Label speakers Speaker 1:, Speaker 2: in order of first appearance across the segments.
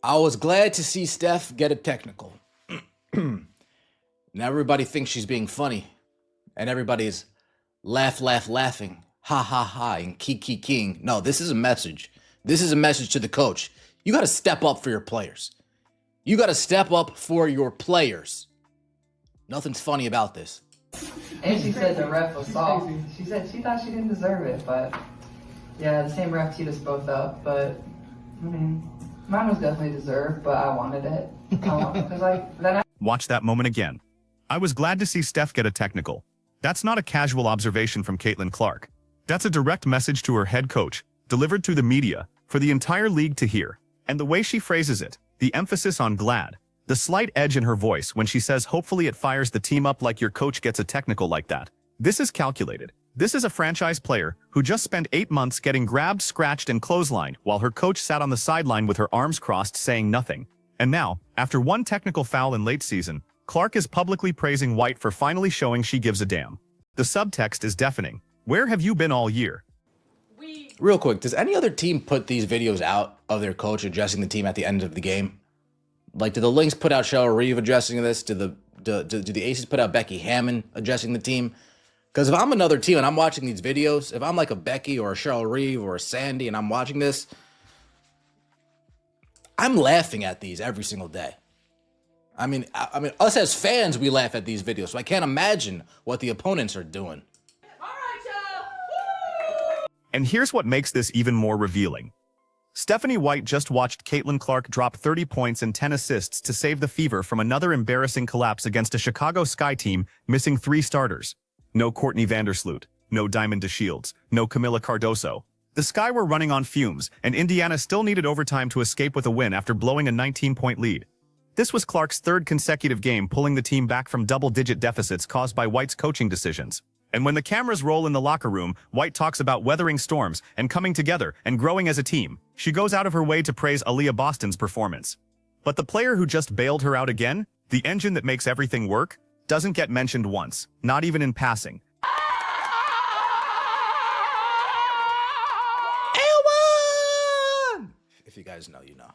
Speaker 1: I was glad to see Steph get a technical. Now everybody thinks she's being funny, and everybody's laughing, ha ha ha, and kiki king. No, this is a message. This is a message to the coach. You got to step up for your players. You got to step up for your players. Nothing's funny about this.
Speaker 2: And she said the ref was soft. She said she thought she didn't deserve it, but yeah, the same ref teed us both up. But I mean, mine was definitely deserved, but I wanted it.
Speaker 3: Watch that moment again. I was glad to see Steph get a technical. That's not a casual observation from Caitlin Clark. That's a direct message to her head coach, delivered through the media, for the entire league to hear. And the way she phrases it, the emphasis on glad, the slight edge in her voice when she says hopefully it fires the team up like your coach gets a technical like that. This is calculated. This is a franchise player who just spent 8 months getting grabbed, scratched, and clotheslined while her coach sat on the sideline with her arms crossed saying nothing. And now, after one technical foul in late season, Clark is publicly praising White for finally showing she gives a damn. The subtext is deafening. Where have you been all year?
Speaker 1: Real quick, does any other team put these videos out of their coach addressing the team at the end of the game? Like, do the Lynx put out Cheryl Reeve addressing this? Do the Aces put out Becky Hammond addressing the team? Because if I'm another team and I'm watching these videos, if I'm like a Becky or a Cheryl Reeve or a Sandy and I'm watching this, I'm laughing at these every single day. I mean, us as fans, we laugh at these videos, so I can't imagine what the opponents are doing.
Speaker 4: All right, y'all.
Speaker 3: And here's what makes this even more revealing. Stephanie White just watched Caitlin Clark drop 30 points and 10 assists to save the Fever from another embarrassing collapse against a Chicago Sky team missing 3 starters. No Courtney Vandersloot, no Diamond DeShields, no Camila Cardoso. The Sky were running on fumes, and Indiana still needed overtime to escape with a win after blowing a 19-point lead. This was Clark's 3rd consecutive game pulling the team back from double-digit deficits caused by White's coaching decisions. And when the cameras roll in the locker room, White talks about weathering storms and coming together and growing as a team. She goes out of her way to praise Aaliyah Boston's performance. But the player who just bailed her out again, the engine that makes everything work, doesn't get mentioned once, not even in passing.
Speaker 1: Elman! If you guys know, you know.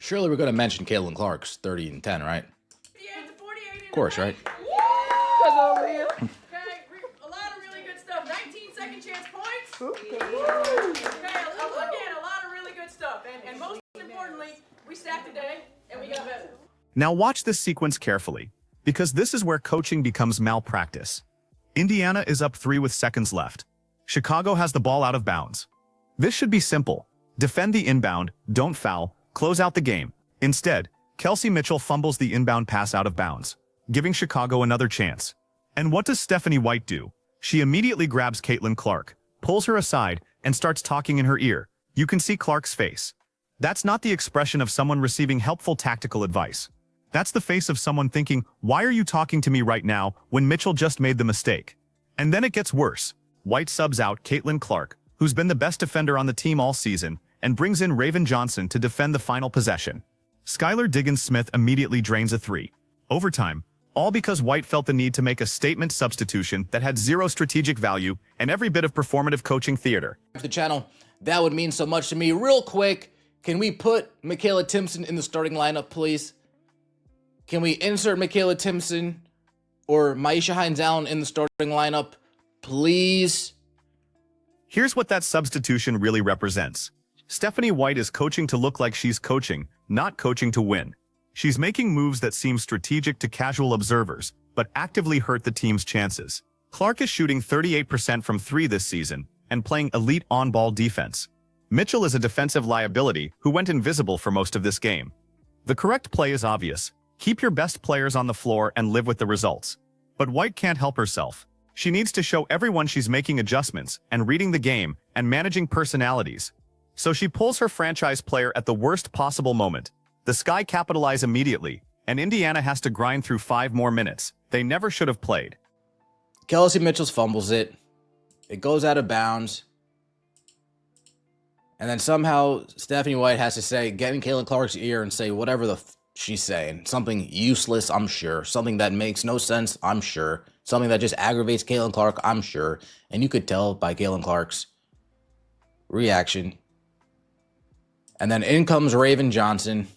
Speaker 1: Surely we're going to mention Caitlin Clark's 30 and 10, right? Of course, right?
Speaker 4: Okay, a lot of really good stuff. 19 second chance points. Okay, again, a lot of really good stuff. And most importantly, we stacked today and we got better.
Speaker 3: Now watch this sequence carefully, because this is where coaching becomes malpractice. Indiana is up 3 with seconds left. Chicago has the ball out of bounds. This should be simple. Defend the inbound, don't foul, close out the game. Instead, Kelsey Mitchell fumbles the inbound pass out of bounds, giving Chicago another chance. And what does Stephanie White do? She immediately grabs Caitlin Clark, pulls her aside, and starts talking in her ear. You can see Clark's face. That's not the expression of someone receiving helpful tactical advice. That's the face of someone thinking, why are you talking to me right now when Mitchell just made the mistake? And then it gets worse. White subs out Caitlin Clark, who's been the best defender on the team all season, and brings in Raven Johnson to defend the final possession. Skylar Diggins-Smith immediately drains a 3. Overtime, all because White felt the need to make a statement substitution that had 0 strategic value and every bit of performative coaching theater.
Speaker 1: The channel, that would mean so much to me. Real quick, can we put Michaela Timpson in the starting lineup, please? Can we insert Michaela Timpson or Maisha Hines-Allen in the starting lineup, please?
Speaker 3: Here's what that substitution really represents. Stephanie White is coaching to look like she's coaching, not coaching to win. She's making moves that seem strategic to casual observers, but actively hurt the team's chances. Clark is shooting 38% from 3 this season and playing elite on-ball defense. Mitchell is a defensive liability who went invisible for most of this game. The correct play is obvious. Keep your best players on the floor and live with the results. But White can't help herself. She needs to show everyone she's making adjustments and reading the game and managing personalities. So she pulls her franchise player at the worst possible moment. The Sky capitalize immediately, and Indiana has to grind through 5 more minutes. They never should have played.
Speaker 1: Kelsey Mitchell fumbles it. It goes out of bounds. And then somehow Stephanie White has to get in Caitlin Clark's ear and say whatever she's saying. Something useless, I'm sure. Something that makes no sense, I'm sure. Something that just aggravates Caitlin Clark, I'm sure. And you could tell by Caitlin Clark's reaction. And then in comes Raven Johnson.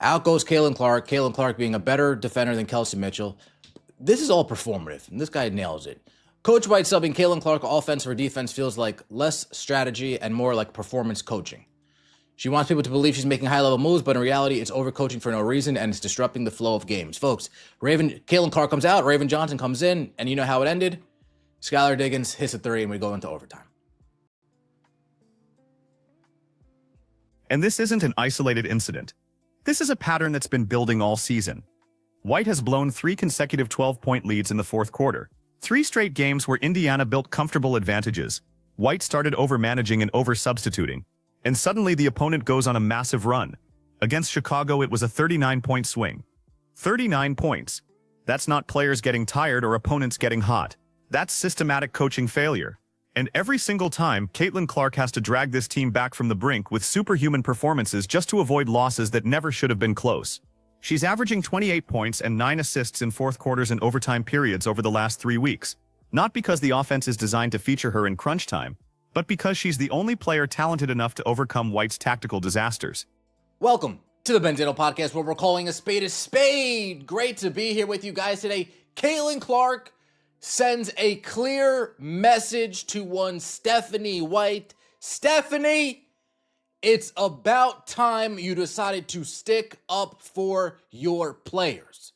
Speaker 1: Out goes Caitlin Clark. Caitlin Clark being a better defender than Kelsey Mitchell. This is all performative, and this guy nails it. Coach White subbing Caitlin Clark offense for defense feels like less strategy and more like performance coaching. She wants people to believe she's making high-level moves, but in reality, it's overcoaching for no reason, and it's disrupting the flow of games. Folks, Caitlin Clark comes out, Raven Johnson comes in, and you know how it ended? Skylar Diggins hits a three, and we go into overtime.
Speaker 3: And this isn't an isolated incident. This is a pattern that's been building all season. White has blown 3 consecutive 12-point leads in the fourth quarter. 3 straight games where Indiana built comfortable advantages. White started over-managing and over-substituting. And suddenly the opponent goes on a massive run. Against Chicago, it was a 39-point swing. 39 points. That's not players getting tired or opponents getting hot. That's systematic coaching failure. And every single time, Caitlin Clark has to drag this team back from the brink with superhuman performances just to avoid losses that never should have been close. She's averaging 28 points and 9 assists in fourth quarters and overtime periods over the last 3 weeks. Not because the offense is designed to feature her in crunch time, but because she's the only player talented enough to overcome White's tactical disasters.
Speaker 1: Welcome to the Benzino Podcast, where we're calling a spade. Great to be here with you guys today. Caitlin Clark sends a clear message to one Stephanie White. Stephanie, it's about time you decided to stick up for your players.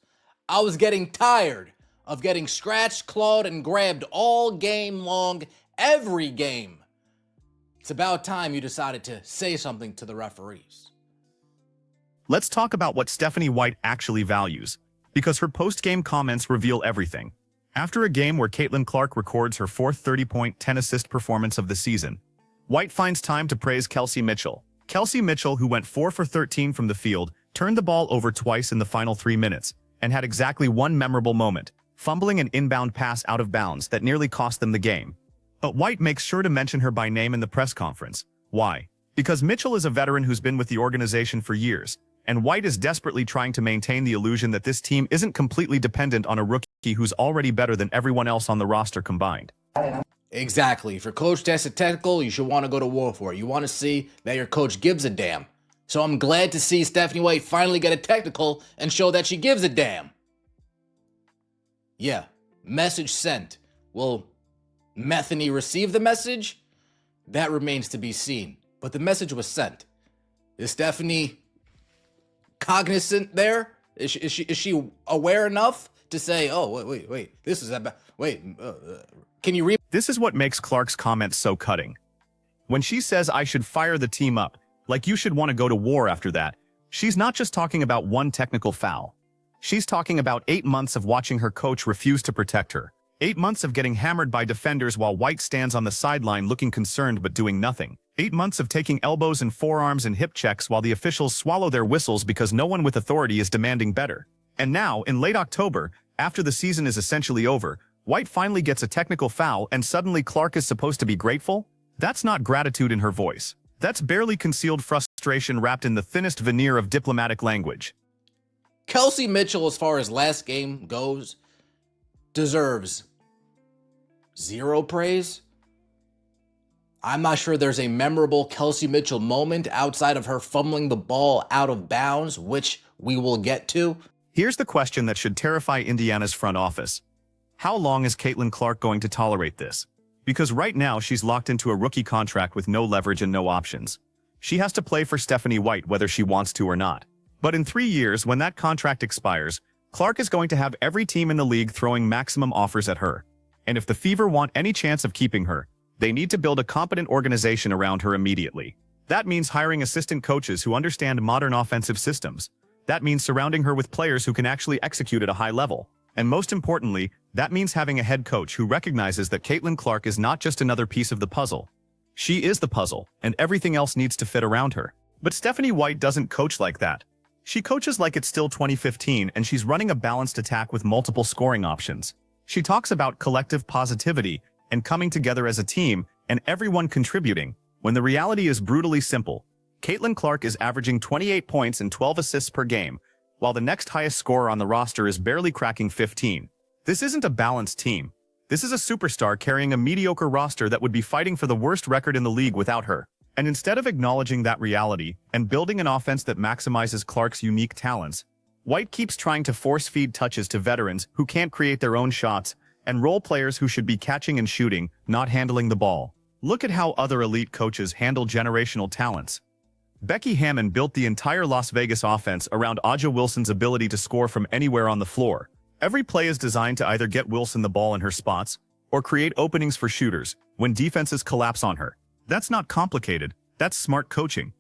Speaker 1: I was getting tired of getting scratched, clawed, and grabbed all game long, every game. It's about time you decided to say something to the referees.
Speaker 3: Let's talk about what Stephanie White actually values, because her post-game comments reveal everything. After a game where Caitlin Clark records her 4th 30-point, 10-assist performance of the season, White finds time to praise Kelsey Mitchell. Kelsey Mitchell, who went 4 for 13 from the field, turned the ball over twice in the final 3 minutes, and had exactly one memorable moment, fumbling an inbound pass out of bounds that nearly cost them the game. But White makes sure to mention her by name in the press conference. Why? Because Mitchell is a veteran who's been with the organization for years, and White is desperately trying to maintain the illusion that this team isn't completely dependent on a rookie who's already better than everyone else on the roster combined.
Speaker 1: Exactly. If your coach tests a technical, you should want to go to war for it. You want to see that your coach gives a damn. So I'm glad to see Stephanie White finally get a technical and show that she gives a damn. Yeah, message sent. Will Metheny receive the message? That remains to be seen. But the message was sent. Is Stephanie cognizant there? Is she aware enough to say, oh, wait, this is about, can you read?
Speaker 3: This is what makes Clark's comments so cutting. When she says I should fire the team up, like you should want to go to war after that, she's not just talking about one technical foul. She's talking about 8 months of watching her coach refuse to protect her. 8 months of getting hammered by defenders while White stands on the sideline looking concerned but doing nothing. 8 months of taking elbows and forearms and hip checks while the officials swallow their whistles because no one with authority is demanding better. And now, in late October, after the season is essentially over, White finally gets a technical foul and suddenly Clark is supposed to be grateful? That's not gratitude in her voice. That's barely concealed frustration wrapped in the thinnest veneer of diplomatic language.
Speaker 1: Kelsey Mitchell, as far as last game goes, deserves 0 praise. I'm not sure there's a memorable Kelsey Mitchell moment outside of her fumbling the ball out of bounds, which we will get to.
Speaker 3: Here's the question that should terrify Indiana's front office. How long is Caitlin Clark going to tolerate this? Because right now she's locked into a rookie contract with no leverage and no options. She has to play for Stephanie White whether she wants to or not. But in 3 years, when that contract expires, Clark is going to have every team in the league throwing maximum offers at her. And if the Fever want any chance of keeping her, they need to build a competent organization around her immediately. That means hiring assistant coaches who understand modern offensive systems. That means surrounding her with players who can actually execute at a high level. And most importantly, that means having a head coach who recognizes that Caitlin Clark is not just another piece of the puzzle. She is the puzzle, and everything else needs to fit around her. But Stephanie White doesn't coach like that. She coaches like it's still 2015 and she's running a balanced attack with multiple scoring options. She talks about collective positivity and coming together as a team and everyone contributing, when the reality is brutally simple. Caitlin Clark is averaging 28 points and 12 assists per game, while the next highest scorer on the roster is barely cracking 15. This isn't a balanced team. This is a superstar carrying a mediocre roster that would be fighting for the worst record in the league without her. And instead of acknowledging that reality and building an offense that maximizes Clark's unique talents, White keeps trying to force-feed touches to veterans who can't create their own shots and role players who should be catching and shooting, not handling the ball. Look at how other elite coaches handle generational talents. Becky Hammon built the entire Las Vegas offense around Aja Wilson's ability to score from anywhere on the floor. Every play is designed to either get Wilson the ball in her spots or create openings for shooters when defenses collapse on her. That's not complicated, that's smart coaching.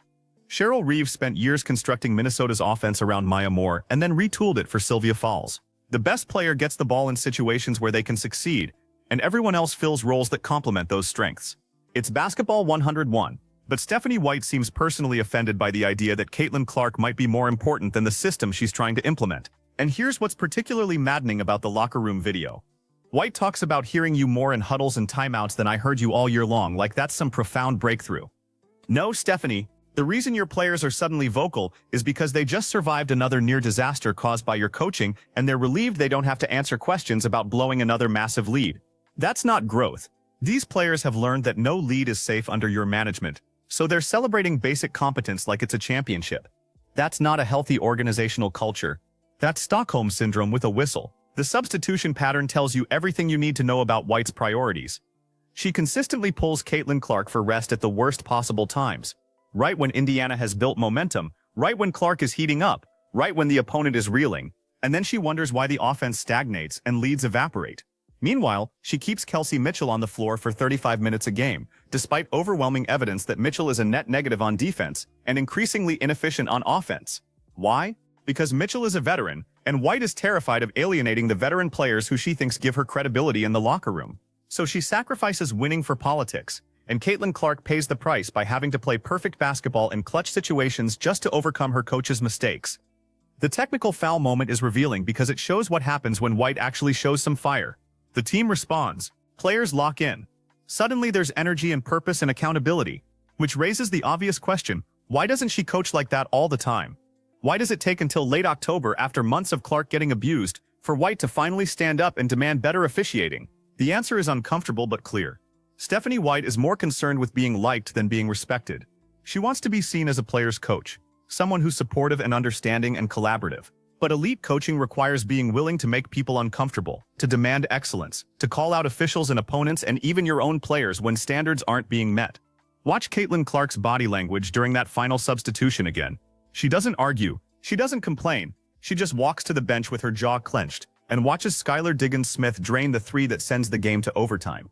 Speaker 3: Cheryl Reeves spent years constructing Minnesota's offense around Maya Moore and then retooled it for Sylvia Fowles. The best player gets the ball in situations where they can succeed, and everyone else fills roles that complement those strengths. It's basketball 101. But Stephanie White seems personally offended by the idea that Caitlin Clark might be more important than the system she's trying to implement. And here's what's particularly maddening about the locker room video. White talks about hearing you more in huddles and timeouts than I heard you all year long, like that's some profound breakthrough. No, Stephanie, the reason your players are suddenly vocal is because they just survived another near disaster caused by your coaching, and they're relieved they don't have to answer questions about blowing another massive lead. That's not growth. These players have learned that no lead is safe under your management, so they're celebrating basic competence like it's a championship. That's not a healthy organizational culture. That's Stockholm Syndrome with a whistle. The substitution pattern tells you everything you need to know about White's priorities. She consistently pulls Caitlin Clark for rest at the worst possible times. Right when Indiana has built momentum, right when Clark is heating up, right when the opponent is reeling, and then she wonders why the offense stagnates and leads evaporate. Meanwhile, she keeps Kelsey Mitchell on the floor for 35 minutes a game, despite overwhelming evidence that Mitchell is a net negative on defense and increasingly inefficient on offense. Why? Because Mitchell is a veteran, and White is terrified of alienating the veteran players who she thinks give her credibility in the locker room. So she sacrifices winning for politics, and Caitlin Clark pays the price by having to play perfect basketball in clutch situations just to overcome her coach's mistakes. The technical foul moment is revealing because it shows what happens when White actually shows some fire. The team responds. Players lock in. Suddenly there's energy and purpose and accountability, which raises the obvious question, why doesn't she coach like that all the time? Why does it take until late October, after months of Clark getting abused, for White to finally stand up and demand better officiating? The answer is uncomfortable but clear. Stephanie White is more concerned with being liked than being respected. She wants to be seen as a player's coach, someone who's supportive and understanding and collaborative. But elite coaching requires being willing to make people uncomfortable, to demand excellence, to call out officials and opponents and even your own players when standards aren't being met. Watch Caitlin Clark's body language during that final substitution again. She doesn't argue, she doesn't complain, she just walks to the bench with her jaw clenched and watches Skylar Diggins-Smith drain the three that sends the game to overtime.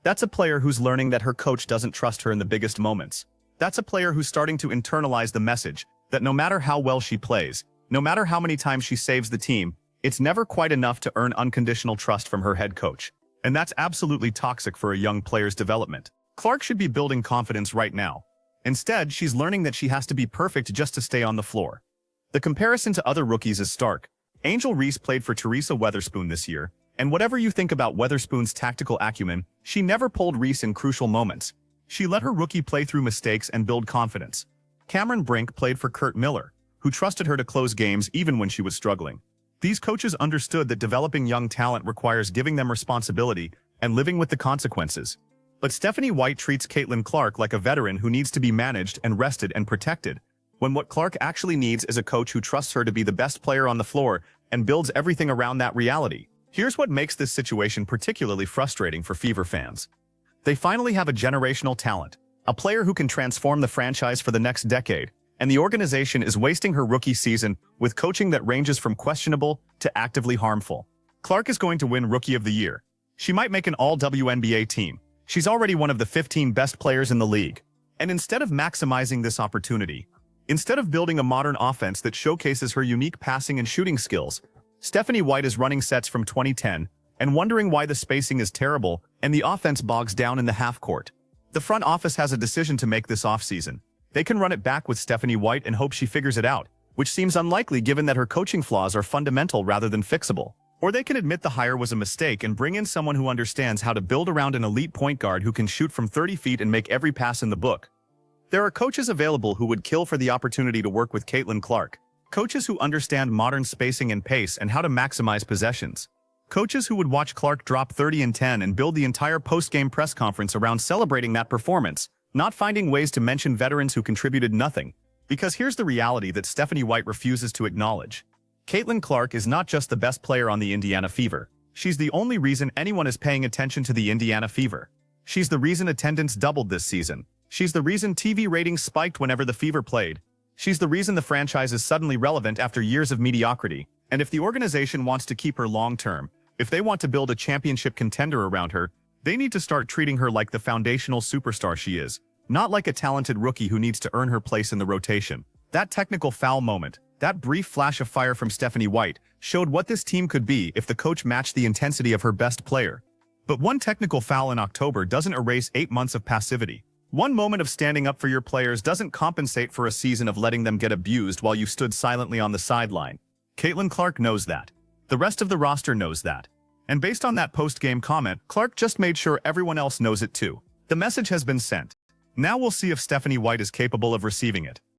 Speaker 3: That's a player who's learning that her coach doesn't trust her in the biggest moments. That's a player who's starting to internalize the message that no matter how well she plays, no matter how many times she saves the team, it's never quite enough to earn unconditional trust from her head coach. And that's absolutely toxic for a young player's development. Clark should be building confidence right now. Instead, she's learning that she has to be perfect just to stay on the floor. The comparison to other rookies is stark. Angel Reese played for Teresa Weatherspoon this year, and whatever you think about Weatherspoon's tactical acumen, she never pulled Reese in crucial moments. She let her rookie play through mistakes and build confidence. Cameron Brink played for Kurt Miller, who trusted her to close games even when she was struggling. These coaches understood that developing young talent requires giving them responsibility and living with the consequences. But Stephanie White treats Caitlin Clark like a veteran who needs to be managed and rested and protected, when what Clark actually needs is a coach who trusts her to be the best player on the floor and builds everything around that reality. Here's what makes this situation particularly frustrating for Fever fans. They finally have a generational talent, a player who can transform the franchise for the next decade, and the organization is wasting her rookie season with coaching that ranges from questionable to actively harmful. Clark is going to win Rookie of the Year. She might make an all-WNBA team. She's already one of the 15 best players in the league. And instead of maximizing this opportunity, instead of building a modern offense that showcases her unique passing and shooting skills, Stephanie White is running sets from 2010 and wondering why the spacing is terrible and the offense bogs down in the half court. The front office has a decision to make this offseason. They can run it back with Stephanie White and hope she figures it out, which seems unlikely given that her coaching flaws are fundamental rather than fixable. Or they can admit the hire was a mistake and bring in someone who understands how to build around an elite point guard who can shoot from 30 feet and make every pass in the book. There are coaches available who would kill for the opportunity to work with Caitlin Clark. Coaches who understand modern spacing and pace and how to maximize possessions. Coaches who would watch Clark drop 30 and 10 and build the entire post-game press conference around celebrating that performance, not finding ways to mention veterans who contributed nothing. Because here's the reality that Stephanie White refuses to acknowledge. Caitlin Clark is not just the best player on the Indiana Fever. She's the only reason anyone is paying attention to the Indiana Fever. She's the reason attendance doubled this season. She's the reason TV ratings spiked whenever the Fever played. She's the reason the franchise is suddenly relevant after years of mediocrity. And if the organization wants to keep her long-term, if they want to build a championship contender around her, they need to start treating her like the foundational superstar she is, not like a talented rookie who needs to earn her place in the rotation. That technical foul moment, that brief flash of fire from Stephanie White, showed what this team could be if the coach matched the intensity of her best player. But one technical foul in October doesn't erase 8 months of passivity. One moment of standing up for your players doesn't compensate for a season of letting them get abused while you stood silently on the sideline. Caitlin Clark knows that. The rest of the roster knows that. And based on that post-game comment, Clark just made sure everyone else knows it too. The message has been sent. Now we'll see if Stephanie White is capable of receiving it.